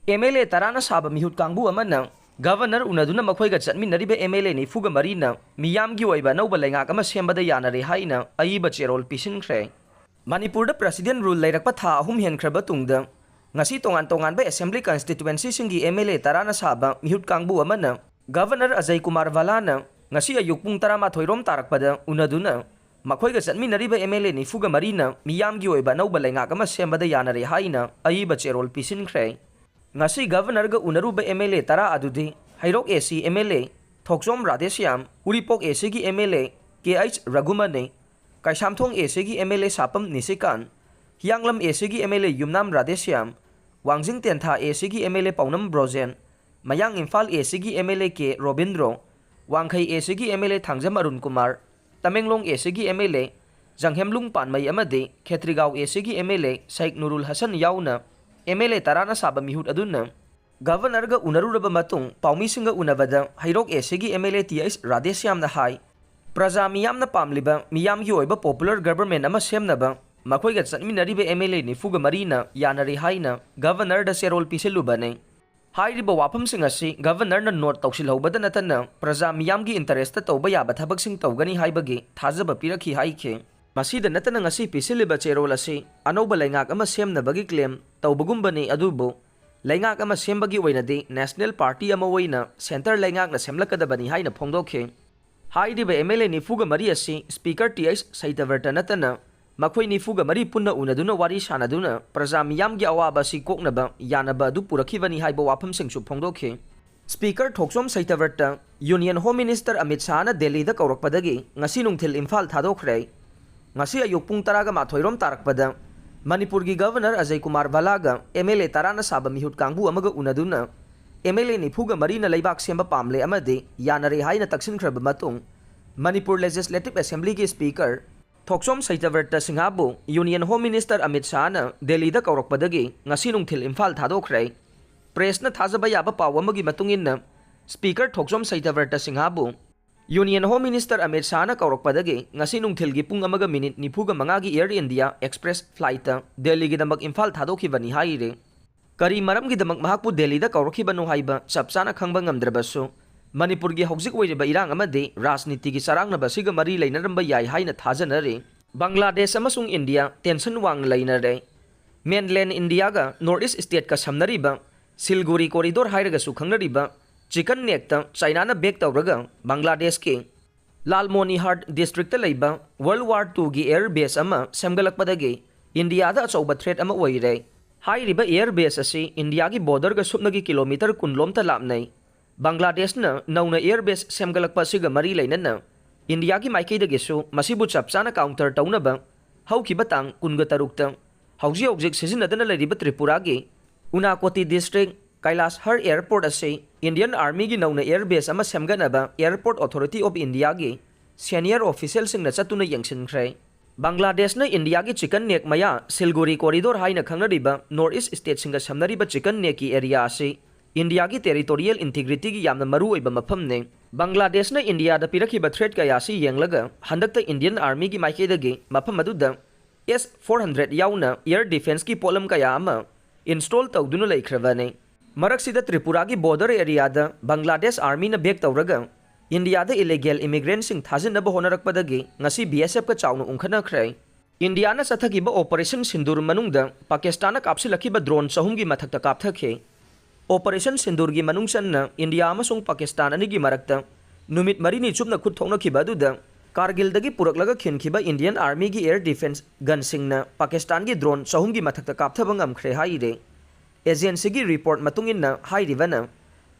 MLA tarana saba mihut kangbu amana Governor unaduna makhoi chatminariba MLA ni fuga marina Miyamgi Oiba Anouba Leingak ama Sembada Yannare Haina Ayeba Cherol Pisinkhre Manipurda President rule lairakpa tha ahum henkraba tungda ngasi tongan ba Assembly constituency singi MLA tarana saba mihut kangbu amana Governor Ajay Kumar Valana ngasi ayuk pung 12 rom tarakpada unaduna makhoi chatminariba MLA ni fuga marina Miyamgi Oiba Anouba Leingak ama Sembada Yannare Haina Ayeba Cherol Pisinkhre ngasi Governor ga unaruba MLA tara adudi Hairok AC MLA Thoksom Radhesyam Uripok AC gi MLA KH Ragumane Kaisamthong AC gi MLA Sapam Nisikan Hianglam AC gi MLA Yumnam Radhesyam Wangjing Tentha AC gi MLA Paunam Brozen Mayang Imphal AC gi MLA K Robindro Wangkhai AC gi MLA Thangjam Arun Kumar Tamenglong AC gi MLA Janghemlung Panmai amade Khetrigao AC gi MLA Sheikh Nurul Hasan yauna MLA tarana saba mihut aduna Governor ga unaruraba matung paumi singa unabada Hairok AC gi MLA TS Radhesyam na hai Praja miyam na pamliba Miyamgi Oiba popular government ama semnaba makhoi ga chatminariba MLA ni fuga marina Yannare Haina Governor da Cherol Pisinkhre ne hairiba wafam sing asi Governor na note tawsilhobada natana praja miyamgi interest ta tawba yaba thabak sing tawgani haibagi thajaba pirakhi haike masida natana ngasi Pisinkhre Cherol asi Anouba Leingak ama semnabagi claim tawbagumbani adubo Leingak ama sembagi oinadi National Party ama oina Center Leingak na semlakadabani haina phongdokhe hairiba MLA ni fuga mari asi Speaker TS Saitavarta natana makhoi ni fuga mari punna unaduna wari sanaduna praja miyamgi awaba si koknaba yanaba adu purakhibani haiba wafam singsu phongdokhe Speaker Thoksom Saitavarta Union Home Minister Amit Shah na Delhi da kaurakpadagi ngasi nungthil Imphal thadokre ngasi ayuk pung 12 rom tarakpada Manipur gi Governor Ajay Kumar Balaga MLA tarana saba mihut kangbu amaga unaduna MLA ni fuga marina leibak semba pamle amade Yannare Haina taksinkhra matung Manipur Legislative Assembly gi Speaker Thoksom Saitavarta Singhabu Union Home Minister Amit Shah na Delhi da kaurakpadagi ngasi nungthil Imphal thadokre Press na thajaba yaba pawamagi matungin Speaker Thoksom Saitavarta Singhabu Union Home Minister Amit Shah na kaurakpadagi ngasi nungthilgi pung amaga minute nifuga mangagi Air India Express flight Delhi gi damak Imphal thadokhibani haire kari maram gi damak mahakpu Delhi da kaurakhibanu haiba chapchana khangba ngamdrabasu Manipur gi hojik oiriba irang amade rajniti gi sarangna basiga mari leinaramba yai haina thajanare Bangladesh amasung India tension wang leinare mainland India ga Northeast state ka samnariba Silguri corridor hairaga su khangnariba Chicken neck China na bek tawraga Bangladesh ke Lalmonihar district laiba World War II gi air base ama semgalakpadagi India da achauba threat ama oire hairiba air base asi India gi border ga supnagi kilometer kunlom ta lapnai Bangladesh na nauna air base semgalakpa siga mari lainana India gi maikei dagi su masibu chapchana counter taunaba haukiba tang kunga tarukta hauji object sizinadana lariba Tripura gi Unakoti district Kailas Har Airport ase Indian Army gi nauna air base ama semganaba Airport Authority of India gi senior official sing na chatuna yangsinkhre Bangladesh na India gi chicken neck maya Silguri corridor haina khangnariba Northeast state singa samnariba chicken neck ki area ase India gi territorial integrity gi yamna maru oiba mafam ne Bangladesh na India da pirakhiba threat ka yasi yenglaga handakta Indian Army gi maikedagi mafam aduda S400 yauna air defense ki polam ka yama install tawduna laikhrabane Maraksida Tripura gi border area da Bangladesh Army na bek tawraga India da illegal immigrants sing thajanaba honarakpadagi ngasi BSF ka chawna ungkhanakhrei India na Chathakhiba Operation Sindoor manungda Pakistan na Kapsillakhiba drone sahum gi Mathakta Kapthakhi Operation Sindoor gi manungsan na India amasung Pakistan ani gi marakta numit marini chupna khut thonakhiba duda Kargil dagi puraklaga khinkhiba Indian Army gi air defense gun sing na Pakistan gi drone sahum gi Mathakta kapthaba ngamkhre haire Agency gi report matungin na hairibana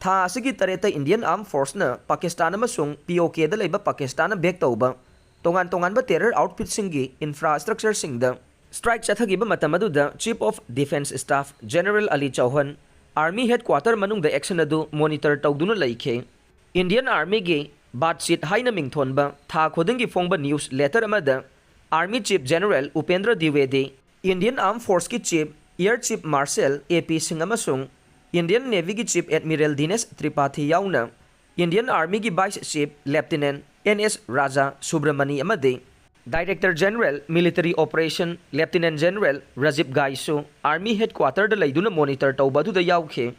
tha asigi tareta Indian Armed Force na Pakistan amasung POK da leiba Pakistan na bek tawba tongan ba terror outfit singi infrastructure singda strike Chathakhiba matamaduda Chief of Defense Staff General Ali Chauhan Army headquarter manungda action adu monitor tawduna laikhe Indian Army gi batshit haina mingthonba tha khodingi phongba news letter amada Army Chief General Upendra Dwivedi Indian Armed Force ki Chief Air Chief Marshal AP Singh amasung Indian Navy ki Chief Admiral Dinesh Tripathi yauna Indian Army ki Vice Chief Lieutenant NS Raja Subramani amade Director General Military Operation Lieutenant General Rajib Gaisu Army Headquarter da laiduna monitor tawba du da yauke